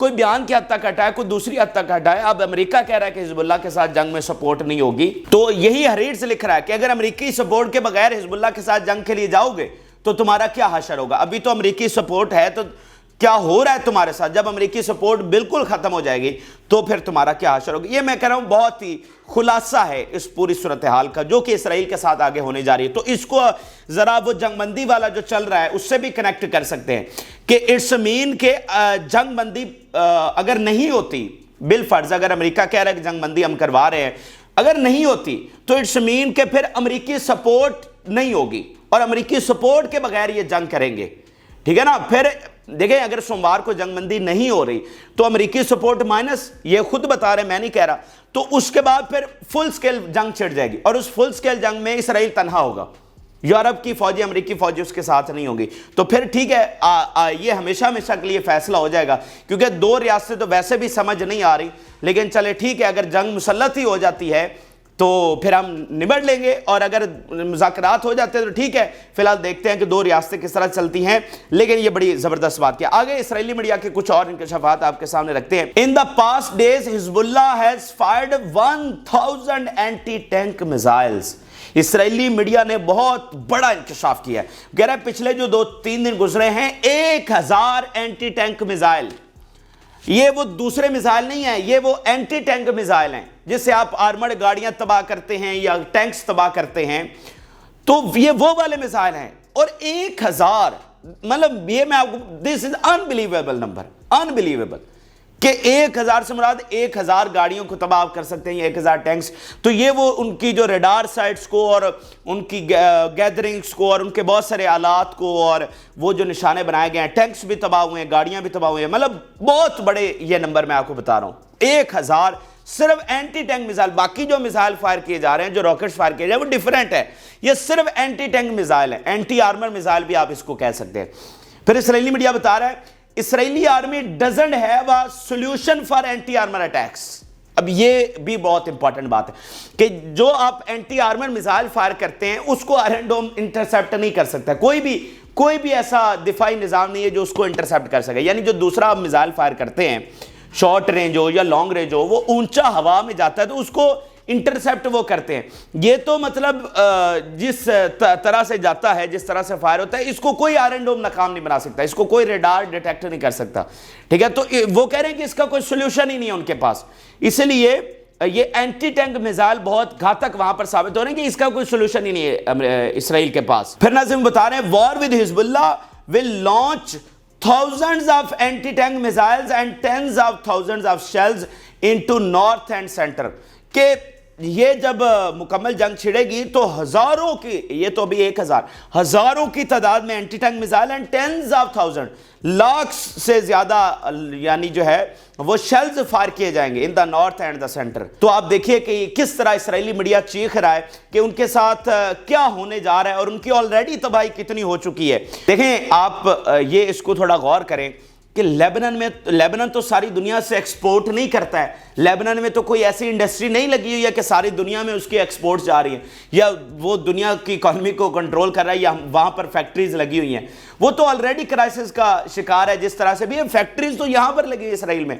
کوئی بیان کی حد تک ہٹائے, کوئی دوسری حد تک ہٹائے. اب امریکہ کہہ رہا ہے کہ حزب اللہ کے ساتھ جنگ میں سپورٹ نہیں ہوگی, تو یہی حریرز لکھ رہا ہے کہ اگر امریکی سپورٹ کے بغیر حزب اللہ کے ساتھ جنگ کے لیے جاؤ گے تو تمہارا کیا حشر ہوگا. ابھی تو امریکی سپورٹ ہے, تو کیا ہو رہا ہے تمہارے ساتھ؟ جب امریکی سپورٹ بالکل ختم ہو جائے گی تو پھر تمہارا کیا حشر ہوگا. یہ میں کہہ رہا ہوں بہت ہی خلاصہ ہے اس پوری صورتحال کا جو کہ اسرائیل کے ساتھ آگے ہونے جا رہی ہے. تو اس کو ذرا وہ جنگ بندی والا جو چل رہا ہے اس سے بھی کنیکٹ کر سکتے ہیں کہ اٹس مین کہ جنگ بندی اگر نہیں ہوتی, بالفرض اگر امریکہ کہہ رہا ہے کہ جنگ بندی ہم کروا رہے ہیں, اگر نہیں ہوتی تو اٹس مین کہ پھر امریکی سپورٹ نہیں ہوگی, اور امریکی سپورٹ کے بغیر یہ جنگ کریں گے. ٹھیک ہے نا. پھر دیکھیں اگر سوموار کو جنگ بندی نہیں ہو رہی تو امریکی سپورٹ مائنس, یہ خود بتا رہے ہیں, میں نہیں کہہ رہا, تو اس کے بعد پھر فل سکیل جنگ چھڑ جائے گی, اور اس فل سکیل جنگ میں اسرائیل تنہا ہوگا, یورپ کی فوجی, امریکی فوجی اس کے ساتھ نہیں ہوگی. تو پھر ٹھیک ہے, یہ ہمیشہ ہمیشہ کے لیے فیصلہ ہو جائے گا, کیونکہ دو ریاستیں تو ویسے بھی سمجھ نہیں آ رہی. لیکن چلے ٹھیک ہے, اگر جنگ مسلط ہی ہو جاتی ہے تو پھر ہم نبڑ لیں گے, اور اگر مذاکرات ہو جاتے ہیں تو ٹھیک ہے. فی الحال دیکھتے ہیں کہ دو ریاستیں کس طرح چلتی ہیں, لیکن یہ بڑی زبردست بات کیا. آگے اسرائیلی میڈیا کے کچھ اور انکشافات آپ کے سامنے رکھتے ہیں. ان دا past days Hezbollah has fired 1000 anti tank missiles. Israeli media نے بہت بڑا انکشاف کیا ہے, کہہ رہا ہے پچھلے جو 2-3 دن گزرے ہیں 1000 اینٹی ٹینک میزائل. یہ وہ دوسرے میزائل نہیں ہیں, یہ وہ اینٹی ٹینک میزائل ہیں جس سے آپ آرمرڈ گاڑیاں تباہ کرتے ہیں یا ٹینکس تباہ کرتے ہیں. تو یہ وہ والے میزائل ہیں, اور 1000, مطلب یہ میں آپ کو, دس از انبلیویبل نمبر, انبلیویبل کہ 1000 سے مراد 1000 گاڑیوں کو تباہ کر سکتے ہیں, 1000 ٹینکس. تو یہ وہ ان کی جو ریڈار سائٹس کو اور ان کی گیدرنگز کو اور ان کے بہت سارے آلات کو اور وہ جو نشانے بنائے گئے ہیں, ٹینکس بھی تباہ ہوئے ہیں, گاڑیاں بھی تباہ ہوئے ہیں, مطلب بہت بڑے یہ نمبر میں آپ کو بتا رہا ہوں. 1000 صرف اینٹی ٹینک میزائل. باقی جو میزائل فائر کیے جا رہے ہیں, جو راکٹس فائر کیے جا رہے ہیں, وہ ڈیفرنٹ ہے. یہ صرف اینٹی ٹینک میزائل ہے, اینٹی آرمر میزائل بھی آپ اس کو کہہ سکتے ہیں. پھر اسرائیلی میڈیا بتا رہا ہے Israeli army doesn't have a solution for anti armour attacks. اب یہ بھی بہت امپورٹنٹ بات ہے کہ جو آپ اینٹی آرمر میزائل فائر کرتے ہیں اس کو آئرن ڈوم انٹرسیپٹ نہیں کر سکتا. کوئی بھی ایسا دفاعی نظام نہیں ہے جو اس کو انٹرسیپٹ کر سکے. یعنی جو دوسرا آپ میزائل فائر کرتے ہیں, شارٹ رینج ہو یا لانگ رینج ہو, وہ اونچا ہوا میں جاتا ہے تو اس کو انٹرسیپٹ وہ کرتے ہیں. یہ تو مطلب جس طرح سے جاتا ہے, جس طرح سے فائر ہوتا ہے, اس کو کوئی آئرن ڈوم ناکام نہیں بنا سکتا, اس کو کوئی ریڈار ڈیٹیکٹ نہیں کر سکتا. ٹھیک ہے, تو وہ کہہ رہے ہیں کہ اس کا کوئی سولوشن ہی نہیں ہے ان کے پاس. اس لیے یہ اینٹی ٹینک میزائل بہت گھاتک وہاں پر ثابت ہو رہے ہیں کہ اس کا کوئی سولوشن ہی نہیں ہے اسرائیل کے پاس. پھر ناظرین بتا رہے ہیں وار ود حزب اللہ ول launch thousands of anti-tank missiles and tens of thousands of shells into north and center. کہ یہ جب مکمل جنگ چھڑے گی تو ہزاروں کی, یہ تو ابھی 1000, ہزاروں کی تعداد میں anti tank missile and tens of thousand, lakh سے زیادہ یعنی جو ہے وہ شیلز فائر کیے جائیں گے ان the north and the centre. تو آپ دیکھیے کہ کس طرح اسرائیلی میڈیا چیخ رہا ہے کہ ان کے ساتھ کیا ہونے جا رہا ہے اور ان کی آلریڈی تباہی کتنی ہو چکی ہے. دیکھیں آپ یہ اس کو تھوڑا غور کریں کہ لیبنن تو ساری دنیا سے ایکسپورٹ نہیں کرتا ہے. لیبنن میں تو کوئی ایسی انڈسٹری نہیں لگی ہوئی ہے کہ ساری دنیا میں اس کی ایکسپورٹس جا رہی ہیں, یا وہ دنیا کی اکانومی کو کنٹرول کر رہا ہے, یا وہاں پر فیکٹریز لگی ہوئی ہیں. وہ تو آلریڈی کرائسس کا شکار ہے. جس طرح سے بھی فیکٹریز تو یہاں پر لگی ہے اسرائیل میں,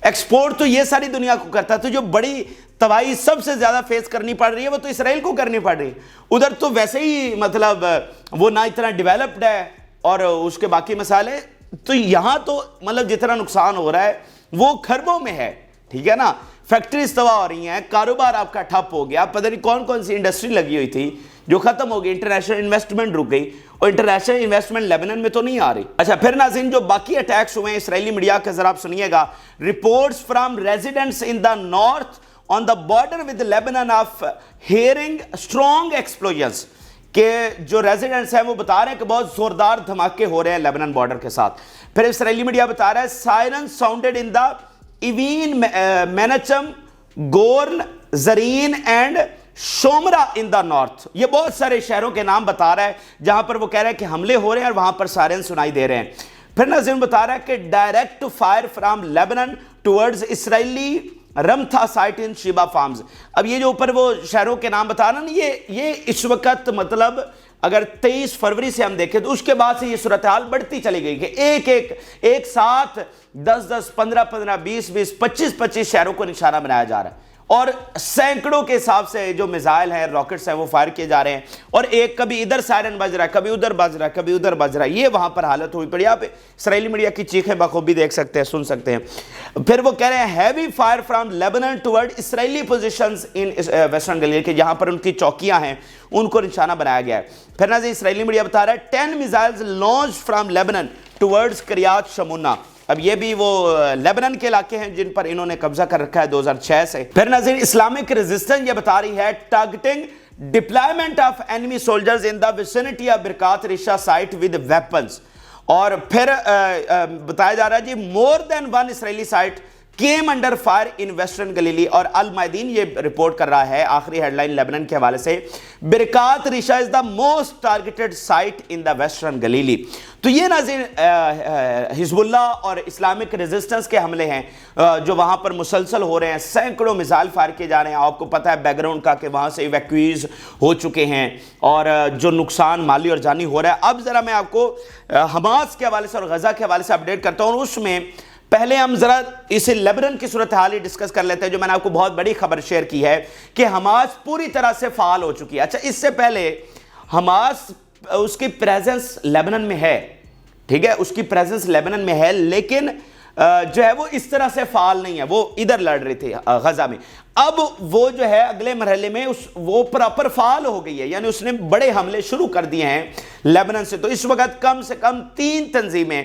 ایکسپورٹ تو یہ ساری دنیا کو کرتا ہے. تو جو بڑی تباہی سب سے زیادہ فیس کرنی پڑ رہی ہے وہ تو اسرائیل کو کرنی پڑ رہی ہے. ادھر تو ویسے ہی مطلب وہ نہ اتنا ڈیولپڈ ہے اور اس کے باقی مسائل ہیں. تو یہاں تو مطلب جتنا نقصان ہو رہا ہے وہ خربوں میں ہے. ٹھیک ہے نا, فیکٹریز تباہ ہو رہی ہیں, کاروبار آپ کا ٹھپ ہو گیا, پتہ نہیں کون کون سی انڈسٹری لگی ہوئی تھی جو ختم ہو گئی, انٹرنیشنل انویسٹمنٹ رک گئی, اور انٹرنیشنل انویسٹمنٹ لیبنن میں تو نہیں آ رہی. اچھا پھر ناظرین جو باقی اٹیکس ہوئے ہیں اسرائیلی میڈیا کے ذرا آپ سنیے گا. Reports from residents in the north on the border with Lebanon of hearing strong explosions. کہ جو ریزیڈنٹس ہیں وہ بتا رہے ہیں کہ بہت زوردار دھماکے ہو رہے ہیں لیبنن بارڈر کے ساتھ. پھر اسرائیلی میڈیا بتا رہا ہے سائرن ساؤنڈڈ ان دا ایوین مینچم گورن زرین and Shomera in the north. یہ بہت سارے شہروں کے نام بتا رہا ہے جہاں پر وہ کہہ رہا ہے کہ حملے ہو رہے ہیں اور وہاں پر سائرن سنائی دے رہے ہیں. پھر ناظرین بتا رہا ہے کہ direct fire from Lebanon towards Israeli Ramtha site in Shebaa farms. اب یہ جو اوپر وہ شہروں کے نام بتا رہا نا, یہ اس وقت مطلب اگر 23 فروری سے ہم دیکھیں تو اس کے بعد سے یہ صورتحال بڑھتی چلی گئی کہ ایک ساتھ 10 15 15 20 25 شہروں کو نشانہ بنایا جا رہا ہے, اور سینکڑوں کے حساب سے جو میزائل ہیں, راکٹس ہیں, وہ فائر کیے جا رہے ہیں, اور ایک کبھی ادھر سائرن بج رہا ہے, کبھی ادھر بج رہا ہے, کبھی ادھر بج رہا ہے. یہ وہاں پر حالت ہوئی پڑی. آپ اسرائیلی میڈیا کی چیخیں بخوبی دیکھ سکتے ہیں, سن سکتے ہیں. پھر وہ کہہ رہے ہیں heavy fire from Lebanon toward Israeli positions in western Galilee, کہ جہاں پر ان کی چوکیاں ہیں ان کو نشانہ بنایا گیا ہے. پھر ناظرین اسرائیلی میڈیا بتا رہا ہے 10 missiles launch from Lebanon towards Kiryat شمونا. اب یہ بھی وہ لیبنن کے علاقے ہیں جن پر انہوں نے قبضہ کر رکھا ہے 2006 سے. پھر ناظرین اسلامک ریزسٹنس یہ بتا رہی ہے targeting deployment of enemy soldiers in the vicinity of Birkat Risha site with weapons. اور پھر بتایا جا رہا ہے جی مور دین one Israeli site came under fire in western Galilee. اور المائدین یہ رپورٹ کر رہا ہے آخری ہیڈ لائن لیبنن کے حوالے سے, برکات Risha is the most targeted site in the western Galilee. تو یہ ناظرین حزب اللہ اور اسلامک ریزسٹنس کے حملے ہیں جو وہاں پر مسلسل ہو رہے ہیں. سینکڑوں میزائل فائر کیے جا رہے ہیں. آپ کو پتہ ہے بیک گراؤنڈ کا کہ وہاں سے ایویکویز ہو چکے ہیں اور جو نقصان مالی اور جانی ہو رہا ہے. اب ذرا میں آپ کو حماس کے حوالے سے اور غزہ کے حوالے سے اپڈیٹ کرتا ہوں. اس میں پہلے ہم ذرا اسے لیبنن کی صورتحال ہی ڈسکس کر لیتے ہیں, جو میں نے آپ کو بہت بڑی خبر شیئر کی ہے کہ حماس پوری طرح سے فعال ہو چکی ہے. اچھا, اس سے پہلے حماس اس کی پریزنس لیبنن میں ہے, ٹھیک ہے, اس کی پریزنس لیبنن میں ہے, لیکن جو ہے وہ اس طرح سے فعال نہیں ہے. وہ ادھر لڑ رہی تھی غزہ میں. اب وہ جو ہے اگلے مرحلے میں وہ پراپر فعال ہو گئی ہے, یعنی اس نے بڑے حملے شروع کر دیے ہیں لیبنن سے. تو اس وقت کم سے کم 3 تنظیمیں,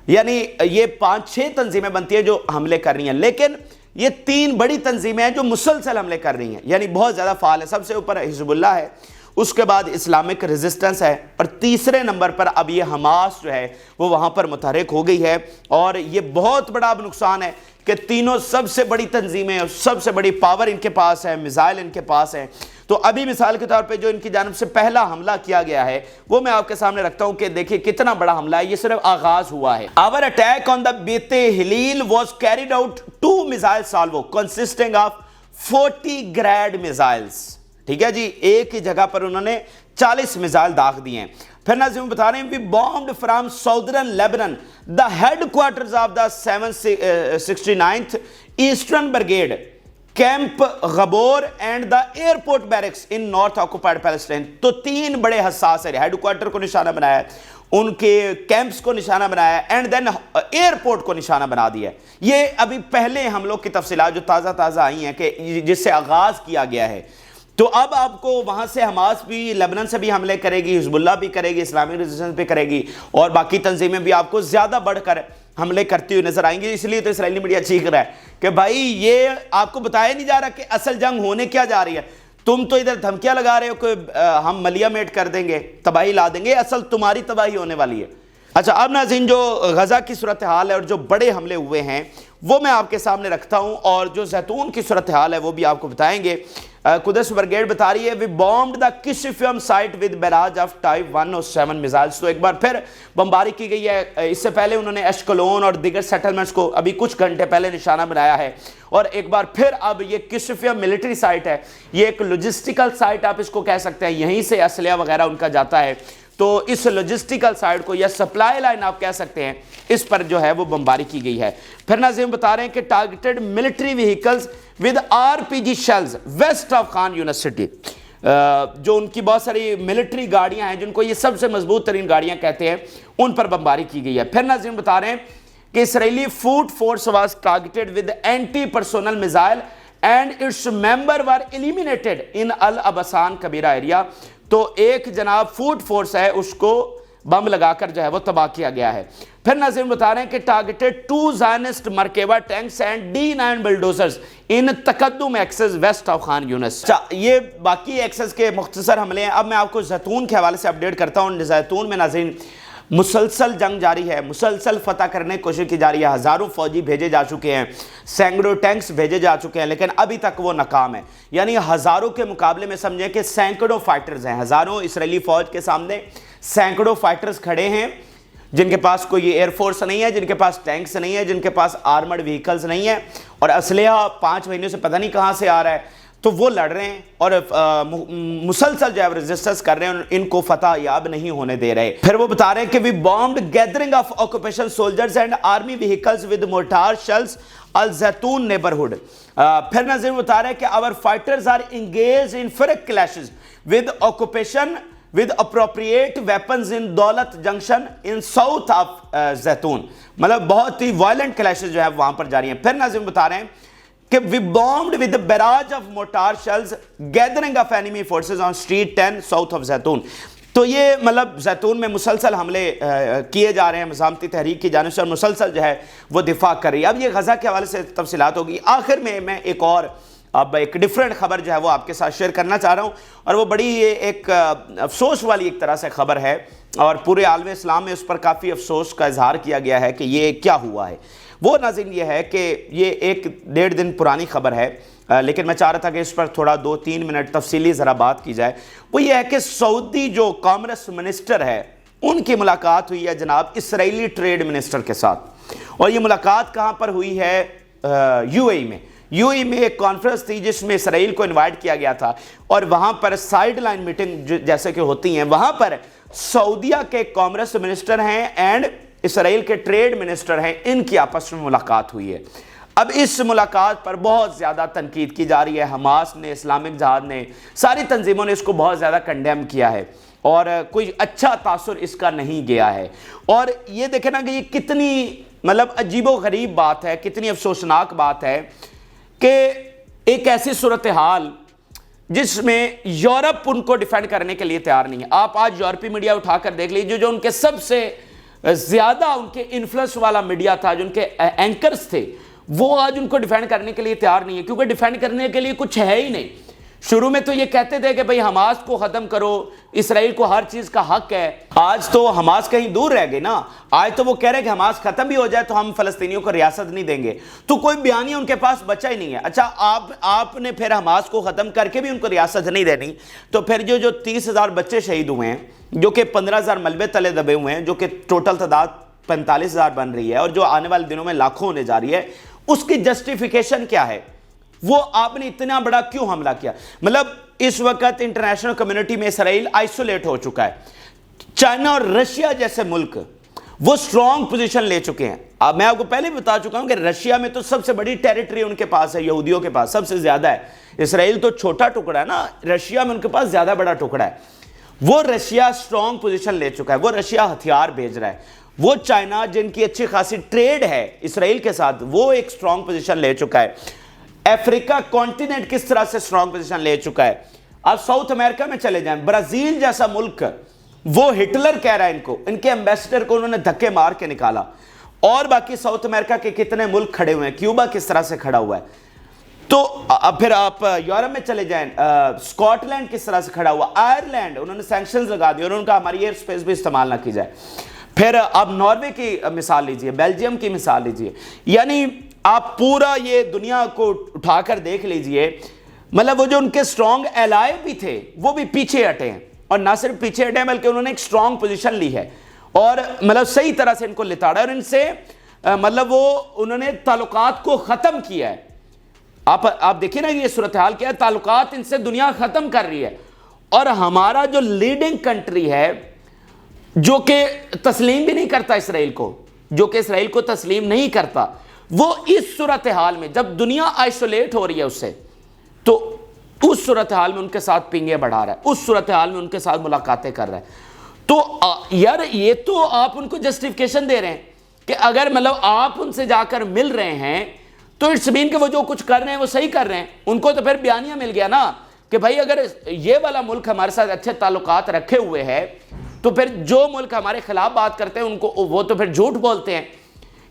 یعنی یہ 5-6 تنظیمیں بنتی ہیں جو حملے کر رہی ہیں, لیکن یہ 3 بڑی تنظیمیں ہیں جو مسلسل حملے کر رہی ہیں, یعنی بہت زیادہ فعال ہیں. سب سے اوپر حزب اللہ ہے, اس کے بعد اسلامک ریزسٹنس ہے, اور تیسرے نمبر پر اب یہ حماس جو ہے وہ وہاں پر متحرک ہو گئی ہے. اور یہ بہت بڑا اب نقصان ہے کہ تینوں سب سے بڑی تنظیمیں اور سب سے بڑی پاور ان کے پاس ہے, میزائل ان کے پاس ہیں. تو ابھی مثال کے طور پہ جو ان کی جانب سے پہلا حملہ کیا گیا ہے وہ میں آپ کے سامنے رکھتا ہوں کہ دیکھیں کتنا بڑا حملہ ہے, یہ صرف آغاز ہوا ہے. Our attack on the بیت ہلیل was carried out 2 missile salvo consisting of 40 grad missiles. ٹھیک ہے جی, ایک ہی جگہ پر انہوں نے 40 میزائل داغ دیے ہیں. پھر ناظرین بتا رہے ہیں we bombed from southern Lebanon the headquarters of the 769th Eastern Brigade camp Gibor and the airport barracks in north occupied Palestine. تو 3 بڑے حساس ہے, ہیڈ کوارٹر کو نشانہ بنایا ہے, ان کے کیمپس کو نشانہ بنایا ہے, اینڈ دین ایئرپورٹ کو نشانہ بنا دیا ہے. یہ ابھی پہلے حملوں کی تفصیلات جو تازہ آئی ہیں کہ جس سے آغاز کیا گیا ہے. تو اب آپ کو وہاں سے حماس بھی لیبنن سے بھی حملے کرے گی, حزب اللہ بھی کرے گی, اسلامی ریزسٹنس بھی کرے گی, اور باقی تنظیمیں بھی آپ کو زیادہ بڑھ کر حملے کرتی ہوئی نظر آئیں گے. اس لیے تو اسرائیلی میڈیا چیخ رہا ہے کہ بھائی یہ آپ کو بتایا نہیں جا رہا کہ اصل جنگ ہونے کیا جا رہی ہے. تم تو ادھر دھمکیاں لگا رہے ہو کہ ہم ملیا میٹ کر دیں گے, تباہی لا دیں گے, اصل تمہاری تباہی ہونے والی ہے. اچھا, اب ناظرین جو غزہ کی صورتحال ہے اور جو بڑے حملے ہوئے ہیں وہ میں آپ کے سامنے رکھتا ہوں, اور جو زیتون کی صورتحال ہے وہ بھی آپ کو بتائیں گے. قدس برگیڈ بتا رہی ہے we bombed the Kishifium site with barrage of Type 107 missiles. تو ایک بار پھر بمباری کی گئی ہے. اس سے پہلے انہوں نے ایشکلون اور دیگر سیٹلمنٹس کو ابھی کچھ گھنٹے پہلے نشانہ بنایا ہے, اور ایک بار پھر اب یہ کشفیم ملٹری سائٹ ہے, یہ ایک لوجسٹیکل سائٹ آپ اس کو کہہ سکتے ہیں, یہیں سے اسلحہ وغیرہ ان کا جاتا ہے. تو اس لوجسٹیکل سائٹ کو یا سپلائی لائن آپ کہہ سکتے ہیں, اس پر جو ہے وہ بمباری کی گئی ہے. پھر ناظرین بتا رہے ہیں کہ targeted military vehicles with RPG shells west of Khan university. جو ان کی بہت ساری ملٹری گاڑیاں ہیں جن کو یہ سب سے مضبوط ترین گاڑیاں کہتے ہیں, ان پر بمباری کی گئی ہے. پھر ناظرین بتا رہے ہیں کہ Israeli foot force was targeted with anti personnel missile and its member were eliminated in الابسان کبیرہ ایریا. تو ایک جناب فوڈ فورس ہے, اس کو بم لگا کر جو ہے وہ تباہ کیا گیا ہے. پھر ناظرین بتا رہے ہیں کہ targeted 2 Zionist Merkava tanks and D9 bulldozers in تقدم axis west of Khan Yunis. یہ باقی ایکسس کے مختصر حملے ہیں. اب میں آپ کو زیتون کے حوالے سے اپڈیٹ کرتا ہوں. زیتون میں ناظرین مسلسل جنگ جاری ہے, مسلسل فتح کرنے کی کوشش کی جا رہی ہے. ہزاروں فوجی بھیجے جا چکے ہیں, سینکڑوں ٹینکس بھیجے جا چکے ہیں, لیکن ابھی تک وہ ناکام ہے. یعنی ہزاروں کے مقابلے میں سمجھیں کہ سینکڑوں فائٹرز ہیں. ہزاروں اسرائیلی فوج کے سامنے سینکڑوں فائٹرز کھڑے ہیں جن کے پاس کوئی ایئر فورس نہیں ہے، جن کے پاس ٹینکس نہیں ہے، جن کے پاس آرمڈ وہیکلز نہیں ہے، اور اسلحہ 5 مہینوں سے پتہ نہیں کہاں سے آ رہا ہے، تو وہ لڑ رہے ہیں اور مسلسل جو ہے ریزسٹنس کر رہے ہیں، ان کو فتح یاب نہیں ہونے دے رہے۔ پھر وہ بتا رہے ہیں کہ we bombed gathering of occupation soldiers and army vehicles with mortar shells al-Zaytun neighborhood۔ پھر ناظرین بتا رہے ہیں کہ our fighters are engaged in ferocious clashes with occupation with appropriate weapons in Daulat Junction in south of Zaytun۔ مطلب بہت ہی violent clashes جو ہے وہاں پر جاری ہیں۔ پھر ناظرین بتا رہے ہیں کہ we bombed with a barrage of mortar shells gathering of enemy forces on street 10 south of Zaytun۔ تو یہ مطلب زیتون میں مسلسل حملے کیے جا رہے ہیں مزاحمتی تحریک کی جانب سے، اور مسلسل جو ہے وہ دفاع کر رہی ہے۔ اب یہ غزہ کے حوالے سے تفصیلات ہوگی۔ آخر میں ایک اور اب ایک ڈیفرنٹ خبر جو ہے وہ آپ کے ساتھ شیئر کرنا چاہ رہا ہوں، اور وہ بڑی ایک افسوس والی ایک طرح سے خبر ہے، اور پورے عالم اسلام میں اس پر کافی افسوس کا اظہار کیا گیا ہے کہ یہ کیا ہوا ہے۔ وہ ناظرین یہ ہے کہ یہ 1-1.5 دن پرانی خبر ہے، لیکن میں چاہ رہا تھا کہ اس پر تھوڑا 2-3 منٹ تفصیلی ذرا بات کی جائے۔ وہ یہ ہے کہ سعودی جو کامرس منسٹر ہے ان کی ملاقات ہوئی ہے جناب اسرائیلی ٹریڈ منسٹر کے ساتھ، اور یہ ملاقات کہاں پر ہوئی ہے؟ یو اے ای میں۔ یو اے ای میں ایک کانفرنس تھی جس میں اسرائیل کو انوائٹ کیا گیا تھا، اور وہاں پر سائیڈ لائن میٹنگ جیسے کہ ہوتی ہیں، وہاں پر سعودیہ کے کامرس منسٹر ہیں اینڈ اسرائیل کے ٹریڈ منسٹر ہیں، ان کی آپس میں ملاقات ہوئی ہے۔ اب اس ملاقات پر بہت زیادہ تنقید کی جا رہی ہے، حماس نے، اسلامک جہاد نے، ساری تنظیموں نے اس کو بہت زیادہ کنڈیم کیا ہے، اور کوئی اچھا تاثر اس کا نہیں گیا ہے۔ اور یہ دیکھیں نا کہ یہ کتنی مطلب عجیب و غریب بات ہے، کتنی افسوسناک بات ہے کہ ایک ایسی صورتحال جس میں یورپ ان کو ڈیفینڈ کرنے کے لیے تیار نہیں ہے۔ آپ آج یورپی میڈیا اٹھا کر دیکھ لیجیے، جو ان کے سب سے زیادہ ان کے انفلوئنس والا میڈیا تھا، جو ان کے اینکرز تھے، وہ آج ان کو ڈیفینڈ کرنے کے لیے تیار نہیں ہے، کیونکہ ڈیفینڈ کرنے کے لیے کچھ ہے ہی نہیں۔ شروع میں تو یہ کہتے تھے کہ بھئی حماس کو ختم کرو، اسرائیل کو ہر چیز کا حق ہے۔ آج تو حماس کہیں دور رہ گئے نا، آج تو وہ کہہ رہے ہیں کہ حماس ختم بھی ہو جائے تو ہم فلسطینیوں کو ریاست نہیں دیں گے، تو کوئی بیانیہ ان کے پاس بچا ہی نہیں ہے۔ اچھا آپ نے پھر حماس کو ختم کر کے بھی ان کو ریاست نہیں دینی، تو پھر جو 30,000 بچے شہید ہوئے ہیں، جو کہ 15,000 ملبے تلے دبے ہوئے ہیں، جو کہ ٹوٹل تعداد 45,000 بن رہی ہے، اور جو آنے والے دنوں میں لاکھوں ہونے جا رہی ہے، اس کی جسٹیفیکیشن کیا ہے؟ وہ آپ نے اتنا بڑا کیوں حملہ کیا؟ مطلب اس وقت انٹرنیشنل کمیونٹی میں اسرائیل آئسولیٹ ہو چکا ہے۔ چائنا اور رشیا جیسے ملک وہ سٹرونگ پوزیشن لے چکے ہیں۔ اب میں آپ کو پہلے بھی بتا چکا ہوں کہ رشیا میں تو سب سے بڑی ٹیریٹری ان کے پاس ہے، یہودیوں کے پاس سب سے زیادہ ہے۔ اسرائیل تو چھوٹا ٹکڑا ہے نا، رشیا میں ان کے پاس زیادہ بڑا ٹکڑا ہے۔ وہ رشیا سٹرونگ پوزیشن لے چکا ہے، وہ رشیا ہتھیار بھیج رہا ہے۔ وہ چائنا جن کی اچھی خاصی ٹریڈ ہے اسرائیل کے ساتھ، وہ ایک سٹرونگ پوزیشن لے چکا ہے۔ افریقہ کانٹیننٹ کس طرح سے سٹرونگ پوزیشن لے چکا ہے۔ اب ساؤتھ امریکہ میں چلے جائیں، برازیل جیسا ملک، وہ ہٹلر کہہ رہا ہے ان کے ایمبیسڈر کو انہوں نے دھکے مار کے نکالا، اور باقی ساؤتھ امریکہ کے کتنے ملک کھڑے ہوئے ہیں، کیوبا کس طرح سے کھڑا ہوا ہے۔ تو اب پھر آپ یورپ میں چلے جائیں، اسکاٹ لینڈ کس طرح سے کھڑا ہوا، آئرلینڈ انہوں نے سینکشنز لگا دی اور ان کا ہماری ایئر سپیس بھی استعمال نہ کی جائے۔ پھر آپ ناروے کی مثال لیجئے، بیلجیم کی مثال لیجئے، یعنی آپ پورا یہ دنیا کو اٹھا کر دیکھ لیجئے، مطلب وہ جو ان کے سٹرونگ ایلائے بھی تھے وہ بھی پیچھے ہٹے ہیں، اور نہ صرف پیچھے ہٹے ہیں بلکہ انہوں نے ایک سٹرونگ پوزیشن لی ہے، اور مطلب صحیح طرح سے ان کو لتاڑا، اور ان سے مطلب انہوں نے تعلقات کو ختم کیا ہے۔ آپ دیکھیں نا یہ صورتحال کیا ہے، تعلقات ان سے دنیا ختم کر رہی ہے، اور ہمارا جو لیڈنگ کنٹری ہے جو کہ تسلیم بھی نہیں کرتا اسرائیل کو، جو کہ اسرائیل کو تسلیم نہیں کرتا، وہ اس صورتحال میں جب دنیا آئسولیٹ ہو رہی ہے اس سے، تو اس صورتحال میں ان کے ساتھ پنگے بڑھا رہا ہے، اس صورتحال میں ان کے ساتھ ملاقاتیں کر رہا ہے۔ تو یار یہ تو آپ ان کو جسٹیفیکیشن دے رہے ہیں کہ اگر مطلب آپ ان سے جا کر مل رہے ہیں تو اٹس مین کہ وہ جو کچھ کر رہے ہیں وہ صحیح کر رہے ہیں۔ ان کو تو پھر بیانیہ مل گیا نا کہ بھائی اگر یہ والا ملک ہمارے ساتھ اچھے تعلقات رکھے ہوئے ہے تو پھر جو ملک ہمارے خلاف بات کرتے ہیں ان کو وہ تو پھر جھوٹ بولتے ہیں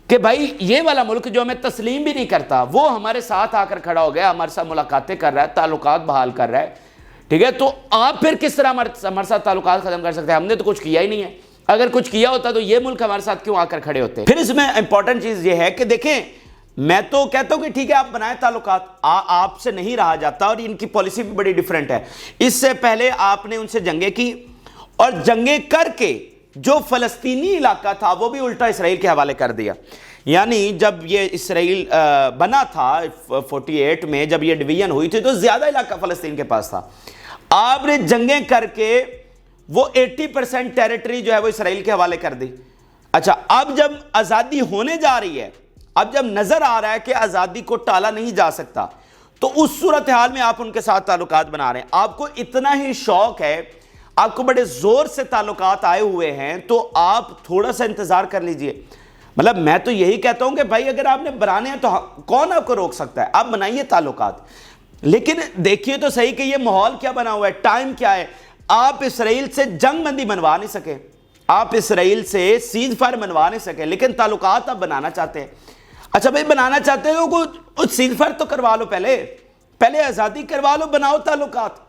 کہ بھائی یہ والا ملک جو ہمیں تسلیم بھی نہیں کرتا وہ ہمارے ساتھ آ کر کھڑا ہو گیا، ہمارے ساتھ ملاقاتیں کر رہا ہے، تعلقات بحال کر رہا ہے، ٹھیک ہے؟ تو آپ پھر کس طرح ہمارے ساتھ تعلقات ختم کر سکتے ہیں؟ ہم نے تو کچھ کیا ہی نہیں ہے۔ اگر کچھ کیا ہوتا تو یہ ملک ہمارے ساتھ کیوں آ کر کھڑے ہوتے ہیں؟ پھر اس میں امپورٹنٹ چیز یہ ہے کہ دیکھیں، میں تو کہتا ہوں کہ ٹھیک ہے آپ بنائیں تعلقات، آپ سے نہیں رہا جاتا، اور ان کی پالیسی بھی بڑی ڈیفرنٹ ہے۔ اس سے پہلے آپ نے ان سے جنگیں کی، اور جنگیں کر کے جو فلسطینی علاقہ تھا وہ بھی الٹا اسرائیل کے حوالے کر دیا. یعنی جب یہ اسرائیل بنا تھا 48 میں، جب یہ ڈویژن ہوئی تھی تو زیادہ علاقہ فلسطین کے پاس تھا. آپ نے جنگیں کر کے وہ 80% ٹیریٹری جو ہے وہ اسرائیل کے حوالے کر دی. اچھا، اب جب آزادی ہونے جا رہی ہے، اب جب نظر آ رہا ہے کہ آزادی کو ٹالا نہیں جا سکتا، تو اس صورتحال میں آپ ان کے ساتھ تعلقات بنا رہے ہیں. آپ کو اتنا ہی شوق ہے، آپ کو بڑے زور سے تعلقات آئے ہوئے ہیں، تو آپ تھوڑا سا انتظار کر لیجئے. مطلب میں تو یہی کہتا ہوں کہ بھائی اگر آپ نے بنانے ہیں تو کون آپ کو روک سکتا ہے؟ آپ بنائیے تعلقات. لیکن دیکھیے تو صحیح کہ یہ ماحول کیا بنا ہوا ہے، ٹائم کیا ہے. آپ اسرائیل سے جنگ بندی بنوا نہیں سکے، آپ اسرائیل سے سیز فائر بنوا نہیں سکے، لیکن تعلقات آپ بنانا چاہتے ہیں. اچھا بھائی بنانا چاہتے ہو تو سیز فائر تو کروا لو، پہلے آزادی کروا لو، بناؤ تعلقات.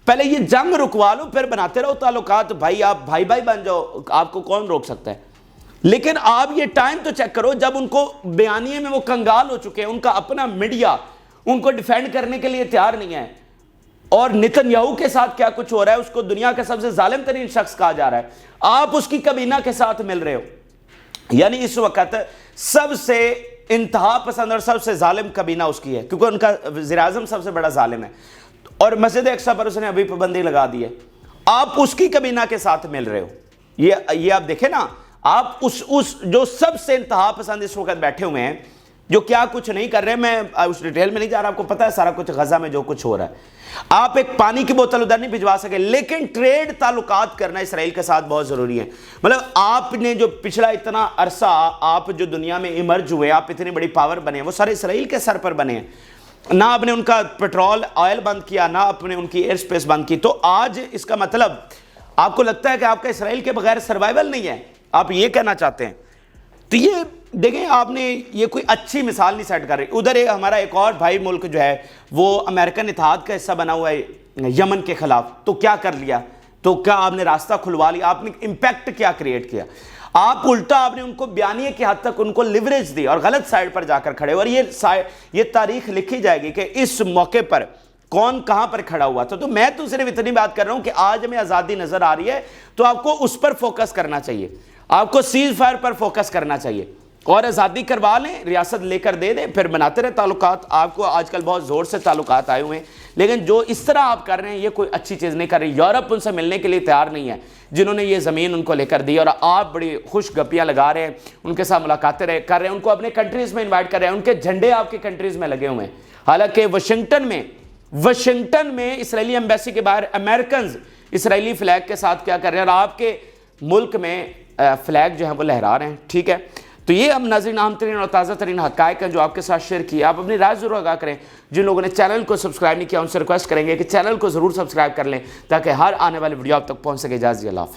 پہلے یہ جنگ رکوا لو، پھر بناتے رہو تعلقات. بھائی آپ بھائی بن جاؤ، آپ کو کون روک سکتا ہے؟ لیکن آپ یہ ٹائم تو چیک کرو جب ان کو بیانیے میں وہ کنگال ہو چکے ہیں، ان کا اپنا میڈیا ان کو ڈیفینڈ کرنے کے لیے تیار نہیں ہے. اور نتن یاہو کے ساتھ کیا کچھ ہو رہا ہے، اس کو دنیا کا سب سے ظالم ترین شخص کہا جا رہا ہے، آپ اس کی کابینہ کے ساتھ مل رہے ہو. یعنی اس وقت سب سے انتہا پسند اور سب سے ظالم کابینہ اس کی ہے، کیونکہ ان کا وزیر اعظم سب سے بڑا ظالم ہے، اور مسجد اقصی پر اس نے ابھی پابندی لگا دی ہے. آپ اس کی کابینہ کے ساتھ مل رہے ہو. یہ آپ دیکھیں نا، آپ اس جو سب سے انتہا پسند اس وقت بیٹھے ہوئے ہیں، جو کیا کچھ نہیں کر رہے. میں اس ڈیٹیل میں نہیں جا رہا، آپ کو پتہ ہے سارا کچھ غزہ میں جو کچھ ہو رہا ہے. آپ ایک پانی کی بوتل ادھر نہیں بھجوا سکے، لیکن ٹریڈ تعلقات کرنا اسرائیل کے ساتھ بہت ضروری ہے. مطلب آپ نے جو پچھلا اتنا عرصہ آپ جو دنیا میں ایمرج ہوئے، آپ اتنی بڑی پاور بنے ہیں، وہ سارے اسرائیل کے سر پر بنے ہیں. نہ آپ نے ان کا پیٹرول آئل بند کیا، نہ آپ نے ان کی ایئر سپیس بند کی. تو آج اس کا مطلب آپ کو لگتا ہے کہ آپ کا اسرائیل کے بغیر سروائیول نہیں ہے، آپ یہ کہنا چاہتے ہیں. تو یہ دیکھیں، آپ نے یہ کوئی اچھی مثال نہیں سیٹ کر رہی. ادھر ہمارا ایک اور بھائی ملک جو ہے وہ امریکن اتحاد کا حصہ بنا ہوا ہے یمن کے خلاف. تو کیا کر لیا؟ تو کیا آپ نے راستہ کھلوا لیا؟ آپ نے امپیکٹ کیا کریٹ کیا؟ آپ الٹا آپ نے ان کو بیانیے کی حد تک ان کو لیوریج دی اور غلط سائڈ پر جا کر کھڑے. اور یہ تاریخ لکھی جائے گی کہ اس موقع پر کون کہاں پر کھڑا ہوا تھا. تو میں تو صرف اتنی بات کر رہا ہوں کہ آج ہمیں آزادی نظر آ رہی ہے تو آپ کو اس پر فوکس کرنا چاہیے، آپ کو سیز فائر پر فوکس کرنا چاہیے، اور آزادی کروا لیں، ریاست لے کر دے دیں، پھر بناتے رہے تعلقات. آپ کو آج کل بہت زور سے تعلقات آئے ہوئے ہیں، لیکن جو اس طرح آپ کر رہے ہیں یہ کوئی اچھی چیز نہیں کر رہے. یورپ ان سے ملنے کے لیے تیار نہیں ہے، جنہوں نے یہ زمین ان کو لے کر دی، اور آپ بڑی خوش گپیاں لگا رہے ہیں، ان کے ساتھ ملاقاتیں کر رہے ہیں، ان کو اپنے کنٹریز میں انوائٹ کر رہے ہیں، ان کے جھنڈے آپ کے کنٹریز میں لگے ہوئے ہیں. حالانکہ واشنگٹن میں اسرائیلی ایمبیسی کے باہر امریکنز اسرائیلی فلیگ کے ساتھ کیا کر رہے ہیں، اور آپ کے ملک میں فلیگ جو ہے وہ لہرا رہے ہیں. ٹھیک ہے، تو یہ ہم ناظرین اہم ترین اور تازہ ترین حقائق ہیں جو آپ کے ساتھ شیئر کیے. آپ اپنی رائے ضرور آگاہ کریں. جن لوگوں نے چینل کو سبسکرائب نہیں کیا ان سے ریکویسٹ کریں گے کہ چینل کو ضرور سبسکرائب کر لیں تاکہ ہر آنے والی ویڈیو آپ تک پہنچ سکے. اجازت، اللہ حافظ.